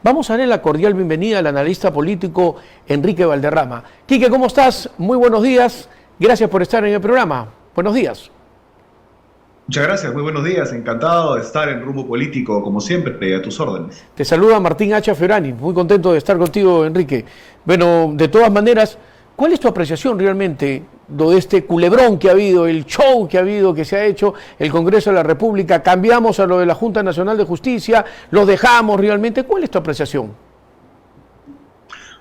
Vamos a darle la cordial bienvenida al analista político Enrique Valderrama. Quique, ¿cómo estás? Muy buenos días. Gracias por estar en el programa. Buenos días. Muchas gracias, muy buenos días. Encantado de estar en Rumbo Político, como siempre, a tus órdenes. Te saluda Martín Hacha Fiorani. Muy contento de estar contigo, Enrique. Bueno, de todas maneras, ¿cuál es tu apreciación realmente de este culebrón que ha habido, el show que ha habido, que se ha hecho el Congreso de la República? Cambiamos a lo de la Junta Nacional de Justicia, lo dejamos realmente. ¿Cuál es tu apreciación?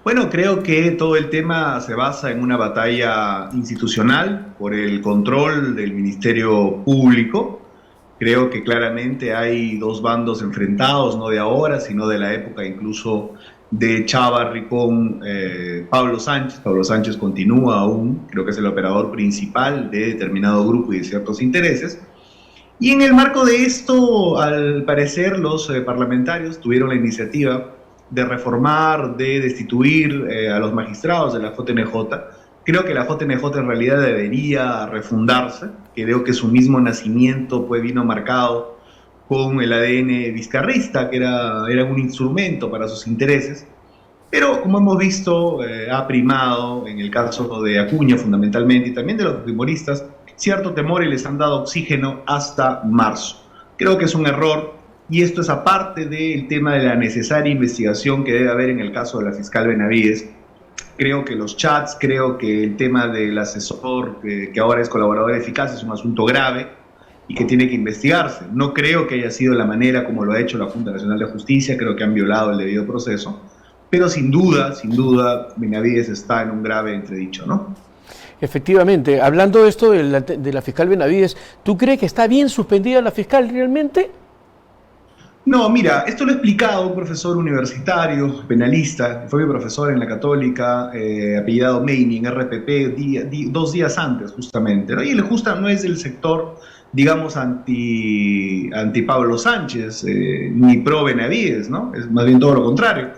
Bueno, creo que todo el tema se basa en una batalla institucional por el control del Ministerio Público. Creo que claramente hay dos bandos enfrentados, no de ahora, sino de la época incluso de Chávarri con Pablo Sánchez. Pablo Sánchez continúa aún, creo que es el operador principal de determinado grupo y de ciertos intereses. Y en el marco de esto, al parecer, los parlamentarios tuvieron la iniciativa de reformar, de destituir a los magistrados de la JNJ. Creo que la JNJ en realidad debería refundarse. Creo que su mismo nacimiento vino marcado con el ADN vizcarrista, que era un instrumento para sus intereses. Pero como hemos visto, ha primado en el caso de Acuña fundamentalmente y también de los fujimoristas cierto temor y les han dado oxígeno hasta marzo. Creo que es un error y esto es aparte del tema de la necesaria investigación que debe haber en el caso de la fiscal Benavides. Creo que los chats, creo que el tema del asesor que ahora es colaborador eficaz es un asunto grave y que tiene que investigarse. No creo que haya sido la manera como lo ha hecho la Junta Nacional de Justicia, creo que han violado el debido proceso, pero sin duda, Benavides está en un grave entredicho, ¿no? Efectivamente, hablando de esto de la fiscal Benavides, ¿tú crees que está bien suspendida la fiscal realmente? No, mira, esto lo ha explicado un profesor universitario, penalista, fue mi profesor en la Católica, apellidado Meini, en RPP, 2 días antes justamente, ¿no? Y él justo no es del sector, digamos, anti Pablo Sánchez, ni pro Benavides, ¿no? Es más bien todo lo contrario.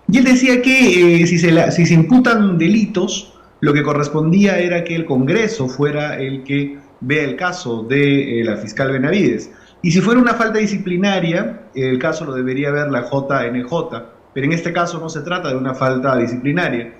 Y él decía que si se imputan delitos, lo que correspondía era que el Congreso fuera el que vea el caso de la fiscal Benavides. Y si fuera una falta disciplinaria, el caso lo debería ver la JNJ, pero en este caso no se trata de una falta disciplinaria.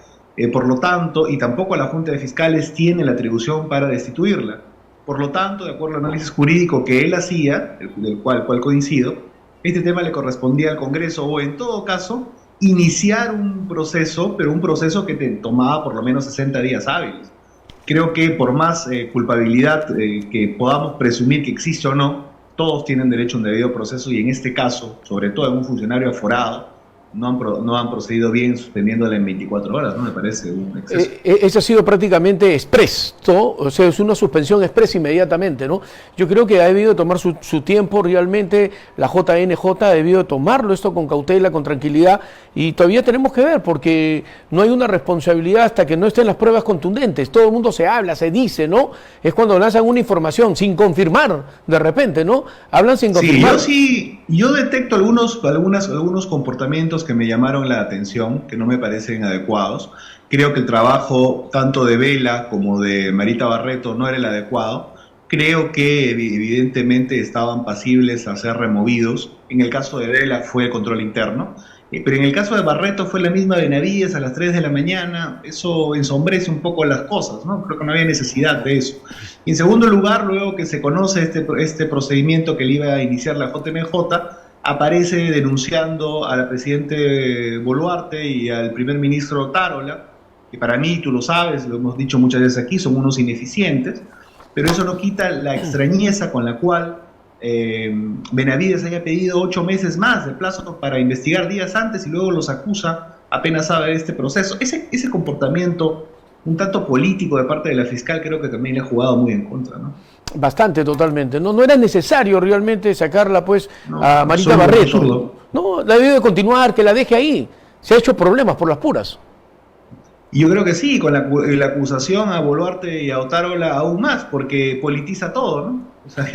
Por lo tanto, y tampoco la Junta de Fiscales tiene la atribución para destituirla. Por lo tanto, de acuerdo al análisis jurídico que él hacía, del cual coincido, este tema le correspondía al Congreso o en todo caso iniciar un proceso, pero un proceso que te tomaba por lo menos 60 días hábiles. Creo que por más culpabilidad que podamos presumir que existe o no, todos tienen derecho a un debido proceso y en este caso, sobre todo en un funcionario aforado, no han procedido bien suspendiéndola en 24 horas, ¿no? Me parece un exceso. Eso ha sido prácticamente express, ¿no? O sea, es una suspensión express inmediatamente, ¿no? Yo creo que ha debido tomar su tiempo realmente, la JNJ ha debido tomarlo esto con cautela, con tranquilidad, y todavía tenemos que ver, porque no hay una responsabilidad hasta que no estén las pruebas contundentes. Todo el mundo se habla, se dice, ¿no? Es cuando lanzan una información sin confirmar, de repente, ¿no? Hablan sin confirmar. Yo detecto algunos comportamientos que me llamaron la atención, que no me parecen adecuados. Creo que el trabajo tanto de Vela como de Marita Barreto no era el adecuado. Creo que evidentemente estaban pasibles a ser removidos. En el caso de Vela fue el control interno, pero en el caso de Barreto fue la misma Benavides a las 3 de la mañana. Eso ensombrece un poco las cosas, ¿no? Creo que no había necesidad de eso. Y en segundo lugar, luego que se conoce este procedimiento que le iba a iniciar la JNJ, aparece denunciando a la presidente Boluarte y al primer ministro Tarola, que para mí, tú lo sabes, lo hemos dicho muchas veces aquí, son unos ineficientes, pero eso no quita la extrañeza con la cual Benavides haya pedido 8 meses más de plazo para investigar días antes y luego los acusa apenas sabe de este proceso. Ese comportamiento un tanto político de parte de la fiscal creo que también le ha jugado muy en contra, ¿no? Bastante, totalmente. No era necesario realmente sacarla, pues, a Marita Barreto. Absurdo. No, la debe de continuar, que la deje ahí. Se ha hecho problemas por las puras. Yo creo que sí, con la acusación a Boluarte y a Otárola aún más, porque politiza todo, ¿no? O sea,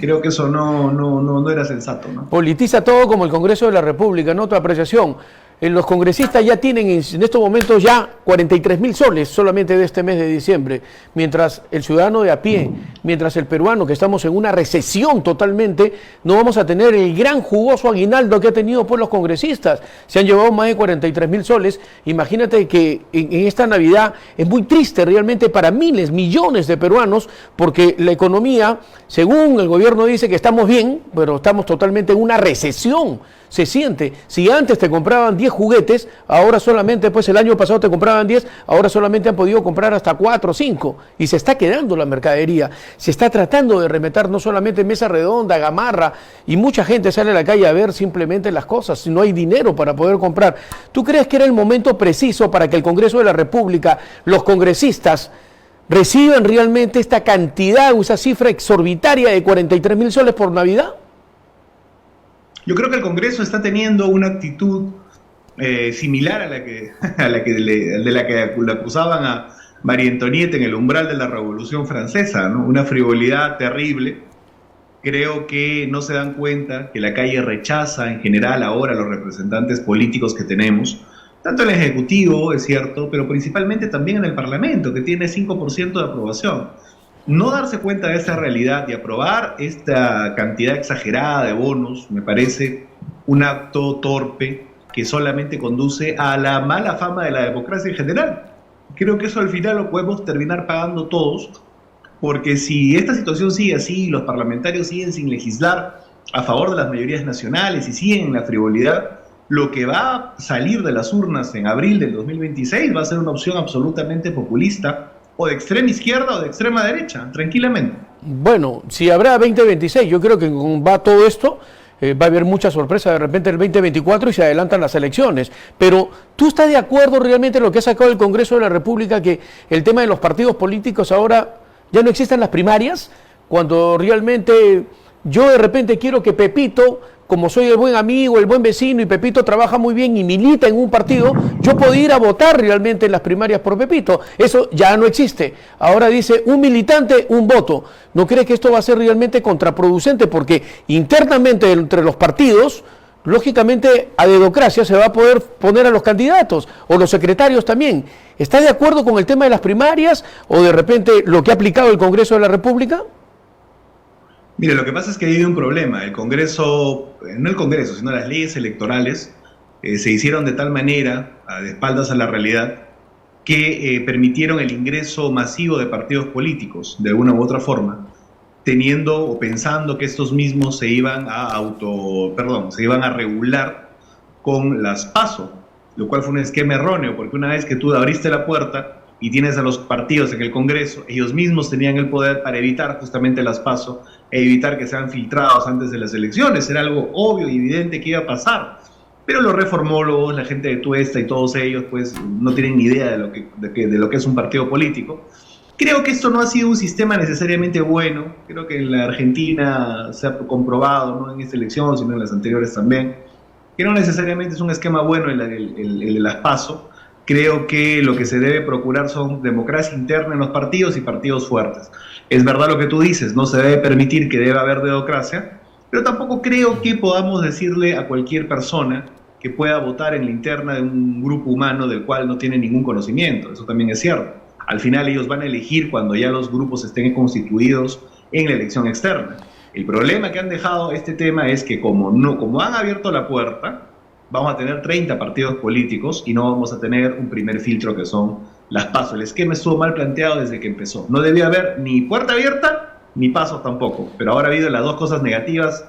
creo que eso no era sensato, ¿no? Politiza todo como el Congreso de la República, ¿no? Tu apreciación. los congresistas ya tienen en estos momentos ya 43.000 soles solamente de este mes de diciembre, mientras el ciudadano de a pie, mientras el peruano, que estamos en una recesión totalmente, no vamos a tener el gran jugoso aguinaldo que han tenido pues los congresistas. Se han llevado más de 43.000 soles. Imagínate que en esta Navidad es muy triste realmente para miles, millones de peruanos, porque la economía, según el gobierno dice que estamos bien, pero estamos totalmente en una recesión. Se siente, si antes te compraban 10 juguetes, ahora solamente, pues el año pasado te compraban 10, ahora solamente han podido comprar hasta 4 o 5, y se está quedando la mercadería, se está tratando de remeter no solamente Mesa Redonda, Gamarra, y mucha gente sale a la calle a ver simplemente las cosas, si no hay dinero para poder comprar. ¿Tú crees que era el momento preciso para que el Congreso de la República, los congresistas, reciban realmente esta cantidad, o esa cifra exorbitaria de 43.000 soles por Navidad? Yo creo que el Congreso está teniendo una actitud similar a la que le acusaban a María Antonieta en el umbral de la Revolución Francesa, ¿no? Una frivolidad terrible. Creo que no se dan cuenta que la calle rechaza en general ahora a los representantes políticos que tenemos, tanto en el Ejecutivo, es cierto, pero principalmente también en el Parlamento, que tiene 5% de aprobación. No darse cuenta de esa realidad y aprobar esta cantidad exagerada de bonos me parece un acto torpe que solamente conduce a la mala fama de la democracia en general. Creo que eso al final lo podemos terminar pagando todos, porque si esta situación sigue así, los parlamentarios siguen sin legislar a favor de las mayorías nacionales y siguen en la frivolidad, lo que va a salir de las urnas en abril del 2026 va a ser una opción absolutamente populista, o de extrema izquierda o de extrema derecha, tranquilamente. Bueno, si habrá 2026, yo creo que va todo esto, va a haber mucha sorpresa de repente el 2024 y se adelantan las elecciones. Pero, ¿tú estás de acuerdo realmente en lo que ha sacado el Congreso de la República, que el tema de los partidos políticos ahora ya no existen las primarias? Cuando realmente yo de repente quiero que Pepito, como soy el buen amigo, el buen vecino, y Pepito trabaja muy bien y milita en un partido, yo puedo ir a votar realmente en las primarias por Pepito. Eso ya no existe. Ahora dice un militante, un voto. ¿No cree que esto va a ser realmente contraproducente? Porque internamente entre los partidos, lógicamente a dedocracia se va a poder poner a los candidatos o los secretarios también. ¿Está de acuerdo con el tema de las primarias o de repente lo que ha aplicado el Congreso de la República? Mire, lo que pasa es que hay un problema. El Congreso, no el Congreso, sino las leyes electorales se hicieron de tal manera, de espaldas a la realidad, que permitieron el ingreso masivo de partidos políticos, de una u otra forma, teniendo o pensando que estos mismos se iban a regular con las PASO, lo cual fue un esquema erróneo, porque una vez que tú abriste la puerta y tienes a los partidos en el Congreso, ellos mismos tenían el poder para evitar justamente las PASO e evitar que sean filtrados antes de las elecciones. Era algo obvio y evidente que iba a pasar. Pero los reformólogos, la gente de Tuesta y todos ellos, pues no tienen ni idea de lo que es un partido político. Creo que esto no ha sido un sistema necesariamente bueno. Creo que en la Argentina se ha comprobado, no en esta elección, sino en las anteriores también, que no necesariamente es un esquema bueno el de las PASO. Creo que lo que se debe procurar son democracia interna en los partidos y partidos fuertes. Es verdad lo que tú dices, no se debe permitir que deba haber democracia, pero tampoco creo que podamos decirle a cualquier persona que pueda votar en la interna de un grupo humano del cual no tiene ningún conocimiento. Eso también es cierto. Al final ellos van a elegir cuando ya los grupos estén constituidos en la elección externa. El problema que han dejado este tema es que como han abierto la puerta, vamos a tener 30 partidos políticos y no vamos a tener un primer filtro que son las PASO. El esquema estuvo mal planteado desde que empezó. No debía haber ni puerta abierta ni PASO tampoco, pero ahora ha habido las dos cosas negativas,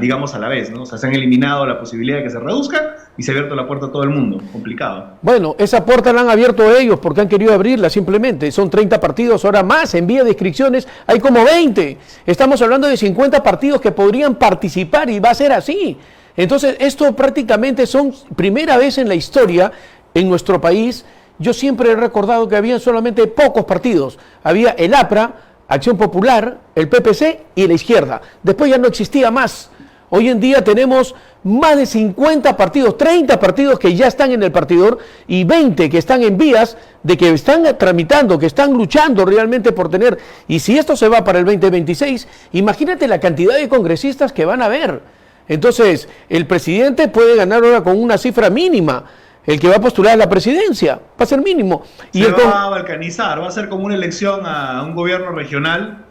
digamos a la vez, ¿no? O sea, se han eliminado la posibilidad de que se reduzca y se ha abierto la puerta a todo el mundo. Complicado. Bueno, esa puerta la han abierto ellos porque han querido abrirla simplemente. Son 30 partidos, ahora más, en vía de inscripciones hay como 20. Estamos hablando de 50 partidos que podrían participar y va a ser así. Entonces, esto prácticamente son primera vez en la historia en nuestro país. Yo siempre he recordado que había solamente pocos partidos. Había el APRA, Acción Popular, el PPC y la izquierda. Después ya no existía más. Hoy en día tenemos más de 50 partidos, 30 partidos que ya están en el partidor y 20 que están en vías de que están tramitando, que están luchando realmente por tener. Y si esto se va para el 2026, imagínate la cantidad de congresistas que van a haber. Entonces, el presidente puede ganar ahora con una cifra mínima. El que va a postular a la presidencia va a ser mínimo. Se va a balcanizar, va a ser como una elección a un gobierno regional,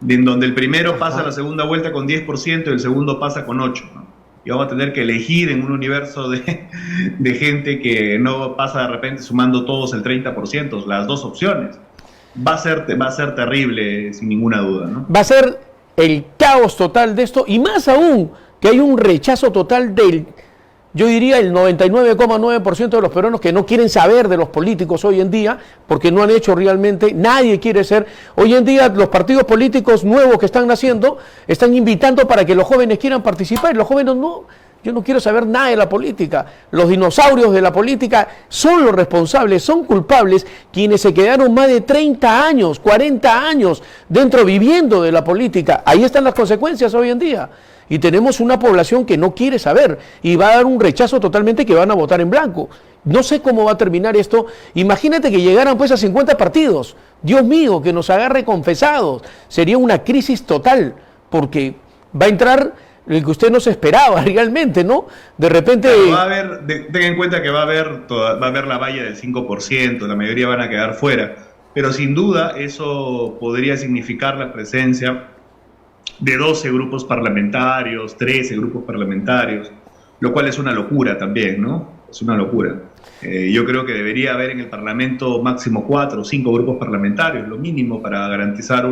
en donde el primero pasa a la segunda vuelta con 10% y el segundo pasa con 8%, ¿no? Y vamos a tener que elegir en un universo de gente que no pasa de repente sumando todos el 30%, las dos opciones. Va a ser terrible, sin ninguna duda, ¿no? Va a ser el caos total de esto, y más aún que hay un rechazo total yo diría el 99,9% de los peruanos que no quieren saber de los políticos hoy en día, porque no han hecho realmente, nadie quiere ser. Hoy en día los partidos políticos nuevos que están naciendo están invitando para que los jóvenes quieran participar, y los jóvenes no. Yo no quiero saber nada de la política. Los dinosaurios de la política son los responsables, son culpables quienes se quedaron más de 30 años, 40 años dentro viviendo de la política. Ahí están las consecuencias hoy en día. Y tenemos una población que no quiere saber y va a dar un rechazo totalmente, que van a votar en blanco. No sé cómo va a terminar esto. Imagínate que llegaran pues a 50 partidos. Dios mío, que nos agarre confesados. Sería una crisis total, porque va a entrar el que usted no se esperaba realmente, ¿no? De repente... Claro, va a haber, ten en cuenta que va a haber la valla del 5%, la mayoría van a quedar fuera. Pero sin duda eso podría significar la presencia de 12 grupos parlamentarios, 13 grupos parlamentarios, lo cual es una locura también, ¿no? Es una locura. Yo creo que debería haber en el Parlamento máximo 4 o 5 grupos parlamentarios, lo mínimo, para garantizar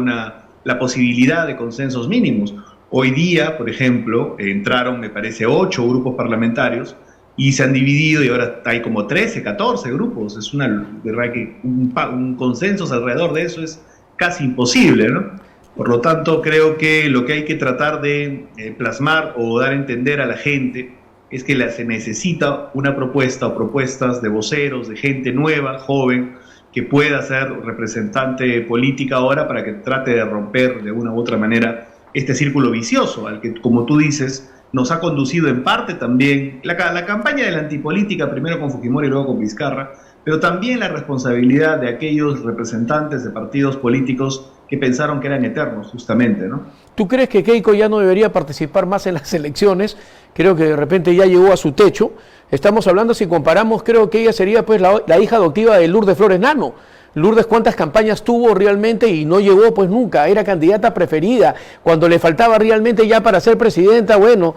la posibilidad de consensos mínimos. Hoy día, por ejemplo, entraron, me parece, 8 grupos parlamentarios y se han dividido, y ahora hay como 13, 14 grupos. Es una verdad que un consenso alrededor de eso es casi imposible, ¿no? Por lo tanto, creo que lo que hay que tratar de plasmar o dar a entender a la gente es que se necesita una propuesta o propuestas de voceros, de gente nueva, joven, que pueda ser representante política ahora, para que trate de romper de una u otra manera este círculo vicioso al que, como tú dices, nos ha conducido en parte también la campaña de la antipolítica, primero con Fujimori y luego con Vizcarra, pero también la responsabilidad de aquellos representantes de partidos políticos que pensaron que eran eternos, justamente, ¿no? ¿Tú crees que Keiko ya no debería participar más en las elecciones? Creo que de repente ya llegó a su techo. Estamos hablando, si comparamos, creo que ella sería pues la hija adoptiva de Lourdes Flores Nano. Lourdes, ¿cuántas campañas tuvo realmente y no llegó pues nunca? Era candidata preferida. Cuando le faltaba realmente ya para ser presidenta, bueno,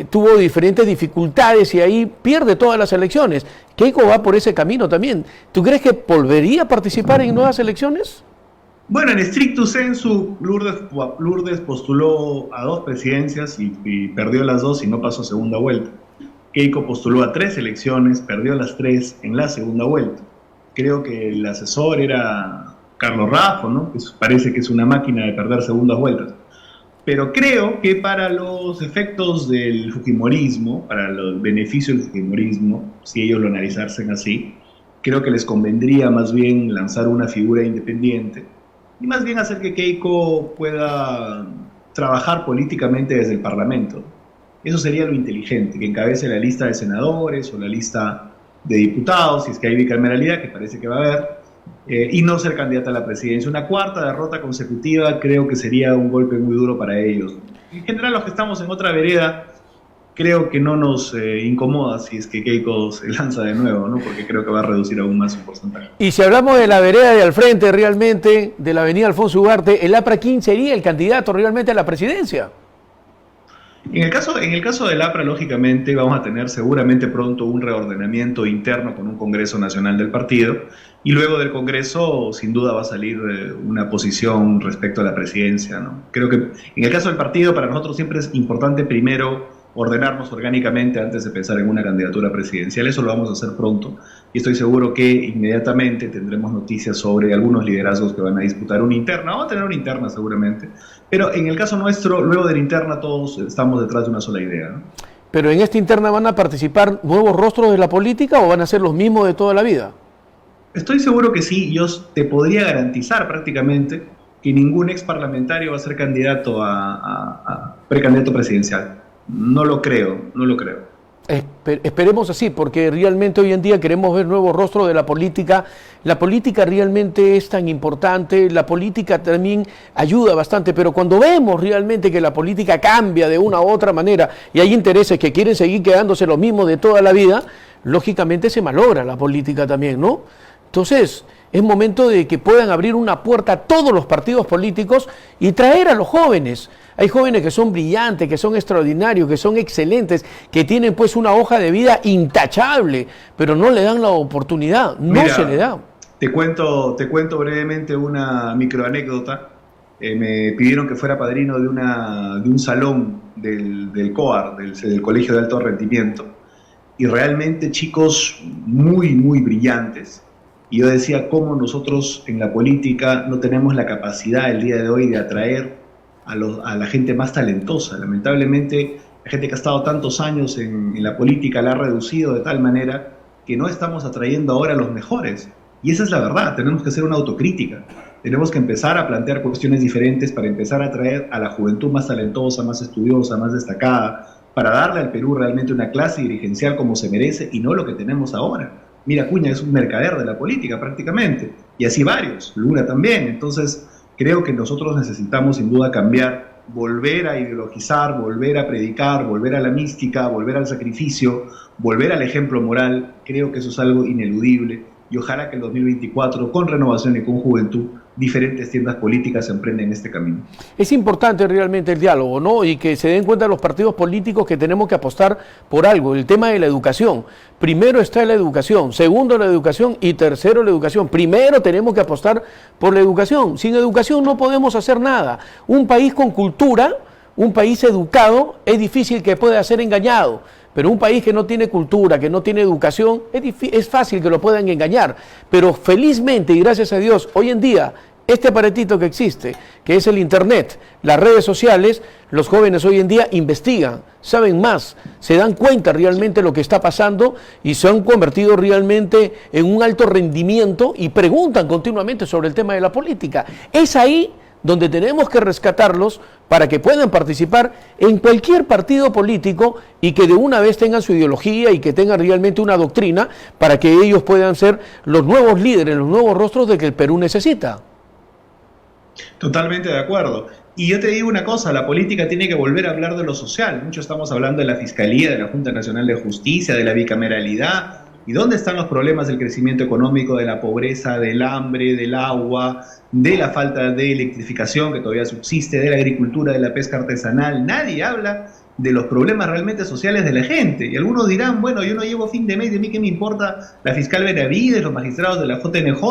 tuvo diferentes dificultades y ahí pierde todas las elecciones. Keiko va por ese camino también. ¿Tú crees que volvería a participar en nuevas elecciones? Bueno, en stricto sensu, Lourdes postuló a 2 presidencias y perdió las 2 y no pasó segunda vuelta. Keiko postuló a 3 elecciones, perdió las 3 en la segunda vuelta. Creo que el asesor era Carlos Raffo, ¿no? Que parece que es una máquina de perder segundas vueltas. Pero creo que para los efectos del fujimorismo, para los beneficios del fujimorismo, si ellos lo analizasen así, creo que les convendría más bien lanzar una figura independiente y más bien hacer que Keiko pueda trabajar políticamente desde el Parlamento. Eso sería lo inteligente, que encabece la lista de senadores o la lista de diputados, si es que hay bicameralidad, que parece que va a haber, y no ser candidata a la presidencia. Una cuarta derrota consecutiva creo que sería un golpe muy duro para ellos. En general, los que estamos en otra vereda, creo que no nos incomoda si es que Keiko se lanza de nuevo, ¿no? Porque creo que va a reducir aún más su porcentaje. Y si hablamos de la vereda de al frente realmente, de la avenida Alfonso Ugarte, ¿el APRA quién sería el candidato realmente a la presidencia? En el caso del APRA, lógicamente, vamos a tener seguramente pronto un reordenamiento interno con un Congreso Nacional del partido, y luego del Congreso, sin duda, va a salir una posición respecto a la presidencia, ¿no? Creo que en el caso del partido, para nosotros siempre es importante primero ordenarnos orgánicamente antes de pensar en una candidatura presidencial. Eso lo vamos a hacer pronto, y estoy seguro que inmediatamente tendremos noticias sobre algunos liderazgos que van a disputar una interna. Vamos a tener una interna seguramente, pero en el caso nuestro, luego de la interna, todos estamos detrás de una sola idea, ¿no? ¿Pero en esta interna van a participar nuevos rostros de la política o van a ser los mismos de toda la vida? Estoy seguro que sí. Yo te podría garantizar prácticamente que ningún ex parlamentario va a ser candidato a precandidato presidencial. No lo creo, no lo creo. Pero esperemos así, porque realmente hoy en día queremos ver nuevos rostros de la política. La política realmente es tan importante, la política también ayuda bastante, pero cuando vemos realmente que la política cambia de una u otra manera y hay intereses que quieren seguir quedándose los mismos de toda la vida, lógicamente se malogra la política también, ¿no? Entonces, es momento de que puedan abrir una puerta a todos los partidos políticos y traer a los jóvenes. Hay jóvenes que son brillantes, que son extraordinarios, que son excelentes, que tienen pues una hoja de vida intachable, pero no le dan la oportunidad, no se le da. Te cuento brevemente una microanécdota. Me pidieron que fuera padrino de un salón del COAR, del Colegio de Alto Rendimiento, y realmente chicos muy, muy brillantes. Y yo decía, ¿cómo nosotros en la política no tenemos la capacidad el día de hoy de atraer a la gente más talentosa? Lamentablemente, la gente que ha estado tantos años en la política la ha reducido de tal manera que no estamos atrayendo ahora a los mejores. Y esa es la verdad, tenemos que hacer una autocrítica. Tenemos que empezar a plantear cuestiones diferentes para empezar a atraer a la juventud más talentosa, más estudiosa, más destacada, para darle al Perú realmente una clase dirigencial como se merece y no lo que tenemos ahora. Mira, Acuña es un mercader de la política prácticamente, y así varios, Luna también. Entonces, creo que nosotros necesitamos sin duda cambiar, volver a ideologizar, volver a predicar, volver a la mística, volver al sacrificio, volver al ejemplo moral. Creo que eso es algo ineludible, y ojalá que el 2024, con renovación y con juventud, diferentes tiendas políticas se emprenden este camino. Es importante realmente el diálogo, ¿no? Y que se den cuenta los partidos políticos que tenemos que apostar por algo. El tema de la educación. Primero está la educación, segundo la educación y tercero la educación. Primero tenemos que apostar por la educación. Sin educación no podemos hacer nada. Un país con cultura, un país educado, es difícil que pueda ser engañado. Pero un país que no tiene cultura, que no tiene educación, es fácil que lo puedan engañar. Pero felizmente y gracias a Dios, hoy en día, este aparatito que existe, que es el Internet, las redes sociales, los jóvenes hoy en día investigan, saben más, se dan cuenta realmente de lo que está pasando y se han convertido realmente en un alto rendimiento y preguntan continuamente sobre el tema de la política. Es ahí donde tenemos que rescatarlos para que puedan participar en cualquier partido político y que de una vez tengan su ideología y que tengan realmente una doctrina para que ellos puedan ser los nuevos líderes, los nuevos rostros de que el Perú necesita. Totalmente de acuerdo. Y yo te digo una cosa, la política tiene que volver a hablar de lo social. Mucho estamos hablando de la Fiscalía, de la Junta Nacional de Justicia, de la bicameralidad. ¿Y dónde están los problemas del crecimiento económico, de la pobreza, del hambre, del agua, de la falta de electrificación que todavía subsiste, de la agricultura, de la pesca artesanal? Nadie habla de los problemas realmente sociales de la gente. Y algunos dirán, bueno, yo no llevo fin de mes, ¿de mí qué me importa la fiscal Benavides, los magistrados de la JNJ?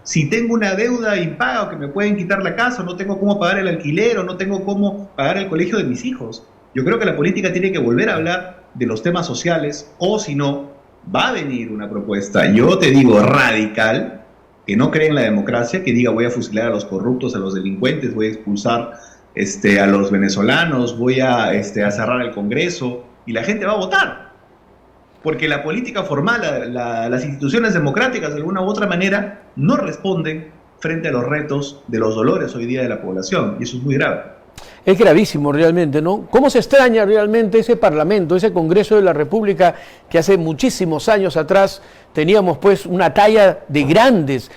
Si tengo una deuda impaga o que me pueden quitar la casa, no tengo cómo pagar el alquiler o no tengo cómo pagar el colegio de mis hijos. Yo creo que la política tiene que volver a hablar de los temas sociales, o si no, va a venir una propuesta, yo te digo, radical, que no cree en la democracia, que diga voy a fusilar a los corruptos, a los delincuentes, voy a expulsar a los venezolanos, voy a cerrar el Congreso, y la gente va a votar. Porque la política formal, las instituciones democráticas de alguna u otra manera no responden frente a los retos de los dolores hoy día de la población, y eso es muy grave. Es gravísimo realmente, ¿no? ¿Cómo se extraña realmente ese Parlamento, ese Congreso de la República que hace muchísimos años atrás teníamos pues una talla de grandes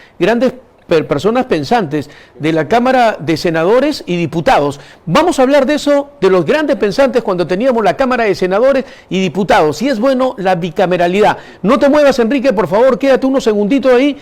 personas pensantes de la Cámara de Senadores y Diputados? Vamos a hablar de eso, de los grandes pensantes cuando teníamos la Cámara de Senadores y Diputados. Y es bueno la bicameralidad. No te muevas, Enrique, por favor, quédate unos segunditos ahí